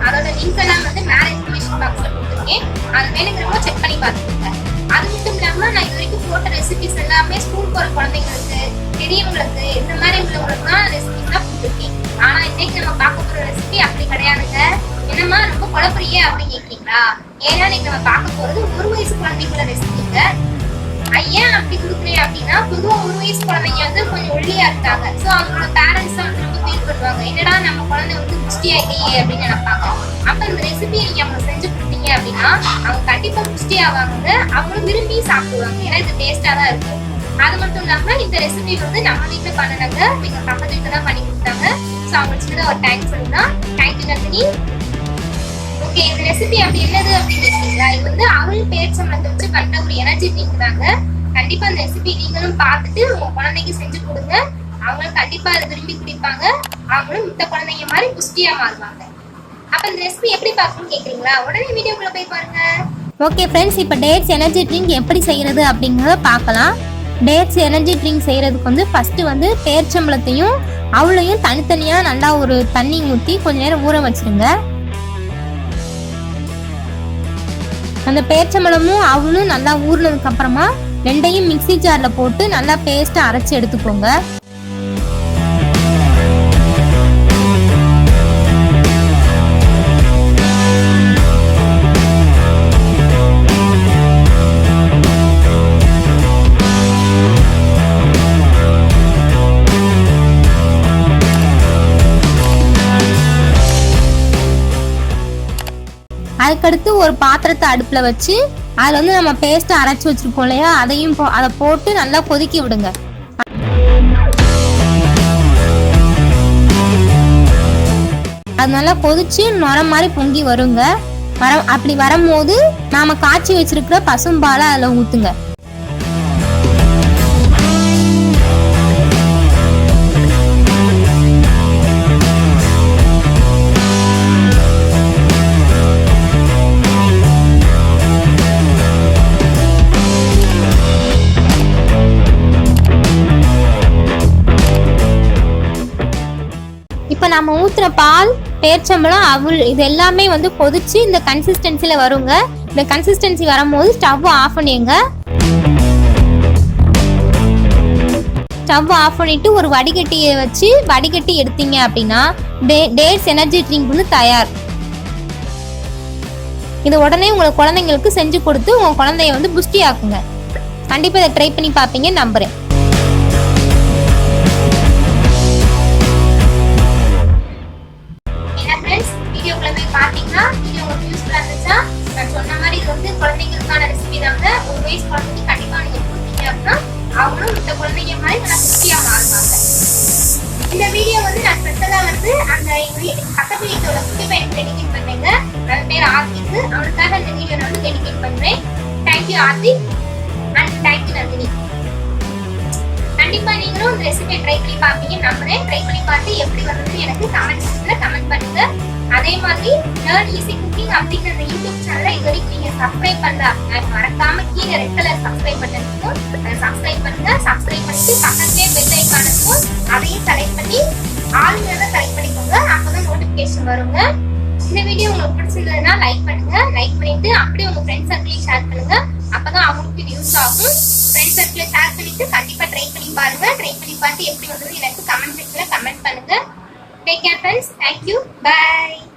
அதோட லிங்க் எல்லாம் வந்து மேல இன்ஃபர்மேஷன் பாக்ஸ்ல கொடுத்துருக்கேன். அது வேணுங்கிறவங்க செக் பண்ணி பார்த்துக்கோங்க. அது மட்டும் இல்லாம நான் இது வரைக்கும் போட்ட ரெசிபிஸ் எல்லாமே ஸ்கூல் போற குழந்தைங்களுக்கு, பெரியவங்களுக்கு, இந்த மாதிரி உள்ளவங்களுக்கு தான் ரெசிபிஸ் தான் கொடுத்துருக்கேன். ஆனா இன்னைக்கு நம்ம பார்க்க போற ரெசிபி அப்படி கிடையாதுங்க. என்னமா ரொம்ப குழப்பறியே அப்படின்னு கேட்கீங்களா? ஏன்னா இன்னைக்கு நம்ம பார்க்க போறது 1 வயசு குழந்தைங்களோட ரெசிபிங்க. ஐயன் அப்படி கொடுக்குறேன் அப்படின்னா, பொதுவா 1 வயசு குழந்தைங்க வந்து கொஞ்சம் ஒல்லியா இருக்காங்க. ஸோ அவங்களோட பேரண்ட்ஸ் தான் வந்து ரொம்ப ஃபீல் பண்ணுவாங்க, என்னடா நம்ம குழந்தை வந்து புஷ்டியா இல்லையே அப்படின்னு நினைப்பாங்க. அப்ப இந்த ரெசிபியை நீங்க அவங்க செஞ்சு கொடுத்தீங்க அப்படின்னா அவங்க கண்டிப்பா புஷ்டி ஆவாங்க. அவங்களும் விரும்பி சாப்பிடுவாங்க, ஏன்னா இது டேஸ்டா தான் இருக்கும். அது மட்டும் இல்லாம இந்த ரெசிபி வந்து நம்ம வீட்டுல பண்ணனாங்க, எங்க பக்கத்து வீட்டுல தான் பண்ணி கொடுத்தாங்க. ஸோ அவங்களுக்கு சின்னதா ஒரு தேங்க்ஸ் சொல்லுங்க. தேங்க்யூ நந்தினி. ஓகே, இந்த ரெசிபி அப்படி என்னது அப்படின்னு கேட்டீங்களா? இது வந்து அவள் பேரிச்சம்பழத்தை வச்சு பண்ண ஒரு எனர்ஜி ட்ரிங்க் தாங்க. கண்டிப்பா இந்த ரெசிபி நீங்களும் பார்த்துட்டு உங்க குழந்தைக்கு செஞ்சு கொடுங்க. அவங்களும் கண்டிப்பா அதை விரும்பி குடிப்பாங்க. அவங்களும் மித்த குழந்தைங்க மாதிரி புஷ்டியா மாறுவாங்க. அப்ப இந்த ரெசிபி எப்படி பார்க்கணும்னு கேக்குறீங்களா? உடனே வீடியோக்குள்ள போய் பாருங்க. ஓகே ஃப்ரெண்ட்ஸ், இப்போ டேட்ஸ் எனர்ஜி ட்ரிங்க் எப்படி செய்யறது அப்படிங்கிறத பார்க்கலாம். டேட்ஸ் எனர்ஜி ட்ரிங்க் செய்யறதுக்கு வந்து ஃபர்ஸ்ட் வந்து பேரிச்சம்பழத்தையும் அவளையும் தனித்தனியா நல்லா ஒரு தண்ணி ஊற்றி கொஞ்ச நேரம் ஊற வச்சிருங்க. அந்த பேரிச்சம்பழமும் அவளும் நல்லா ஊறினதுக்கு அப்புறமா ரெண்டையும் மிக்ஸி ஜார்ல போட்டு நல்லா பேஸ்ட்டா அரைச்சி எடுத்துக்கோங்க. அதுக்கடுத்து ஒரு பாத்திரத்தை அடுப்புல வச்சு அதுல வந்து நம்ம பேஸ்ட் அரைச்சி வச்சிருக்கோம் இல்லையா, அதையும் அதை போட்டு நல்லா கொதிக்க விடுங்க. அது நல்லா கொதிச்சு நுர மாதிரி பொங்கி வருங்க. அப்படி வரும்போது நாம காய்ச்சி வச்சிருக்கிற பசும்பாலை அதுல ஊத்துங்க. இப்போ நம்ம ஊற்றுற பால், பேரிச்சம்பழம், அவல் இது எல்லாமே வந்து கொதிச்சு இந்த கன்சிஸ்டன்சியில் வருங்க. இந்த கன்சிஸ்டன்சி வரும்போது ஸ்டவ் ஆஃப் பண்ணிடுங்க. ஸ்டவ் ஆஃப் பண்ணிட்டு ஒரு வடிகட்டியை வச்சு வடிகட்டி எடுத்தீங்க அப்படின்னா டேட்ஸ் எனர்ஜி ட்ரிங்க் வந்து தயார். இது உடனே உங்களை குழந்தைங்களுக்கு செஞ்சு கொடுத்து உங்கள் குழந்தைய வந்து புஷ்டி ஆக்குங்க. கண்டிப்பாக இதை ட்ரை பண்ணி பார்ப்பீங்க நம்புறேன். பாத்தீங்கன்னா வீடியோ உங்களுக்கு யூஸ்ஃபுல்லா இருந்துச்சா? நான் சொன்ன மாதிரி இது வந்து குழந்தைங்களுக்கான ரெசிபி தாங்க. 1 வயசு குழந்தைக்கு கண்டிப்பா நீங்க கொடுத்தீங்க அப்படின்னா அவங்களும் மித்த குழந்தைங்க மாதிரி நல்லா புஷ்டியா மாறுவாங்க. இந்த வீடியோ வந்து நான் ஸ்பெஷலா வந்து அந்த பக்கத்து வீட்டோட குட்டி பையனுக்கு டெடிகேட் பண்றேங்க. அவன் பேர் ஆர்த்திக்கு. அவனுக்காக இந்த வீடியோ நான் வந்து டெடிகேட் பண்றேன். Thank you Hardik and thank you Nandini. கண்டிப்பா நீங்களும் இந்த ரெசிபியை ட்ரை பண்ணி பார்ப்பீங்க நம்புறேன். ட்ரை பண்ணி பார்த்து எப்படி வந்ததுன்னு எனக்கு கமெண்ட் செக்ஷன்ல கமெண்ட் பண்ணுங்க. அதே மாதிரி லேர்ன் ஈஸி குக்கிங் அப்படிங்கிற இந்த யூடியூப் சேனலை இது வரைக்கும் நீங்க சப்ஸ்கிரைப் பண்ணல மறக்காம கீழே ரெட் கலர் சப்ஸ்கிரைப் பட்டன் இருக்கும், அதை சப்ஸ்கிரைப் பண்ணுங்க. சப்ஸ்கிரைப் பண்ணிட்டு பக்கத்துலேயே பெல் ஐகான் இருக்கும், அதையும் செலக்ட் பண்ணி ஆளுங்கிறத செலக்ட் பண்ணிக்கோங்க. அப்பதான் நோட்டிபிகேஷன் வருங்க. இந்த வீடியோ உங்களுக்கு பிடிச்சிருந்ததுன்னா லைக் பண்ணுங்க. லைக் பண்ணிட்டு அப்படியே உங்க ஃப்ரெண்ட்ஸ் சர்க்கிளையும் ஷேர் பண்ணுங்க. அப்பதான் அவங்களுக்கு யூஸ் ஆகும். ஃப்ரெண்ட்ஸ் சர்க்கிளை ஷேர் பண்ணிட்டு கண்டிப்பா ட்ரை பண்ணி பாருங்க. ட்ரை பண்ணி பார்த்து எப்படி வந்தது எனக்கு கமெண்ட் செக்ஷன்ல கமெண்ட் பண்ணுங்க. Take care friends. Thank you. Bye.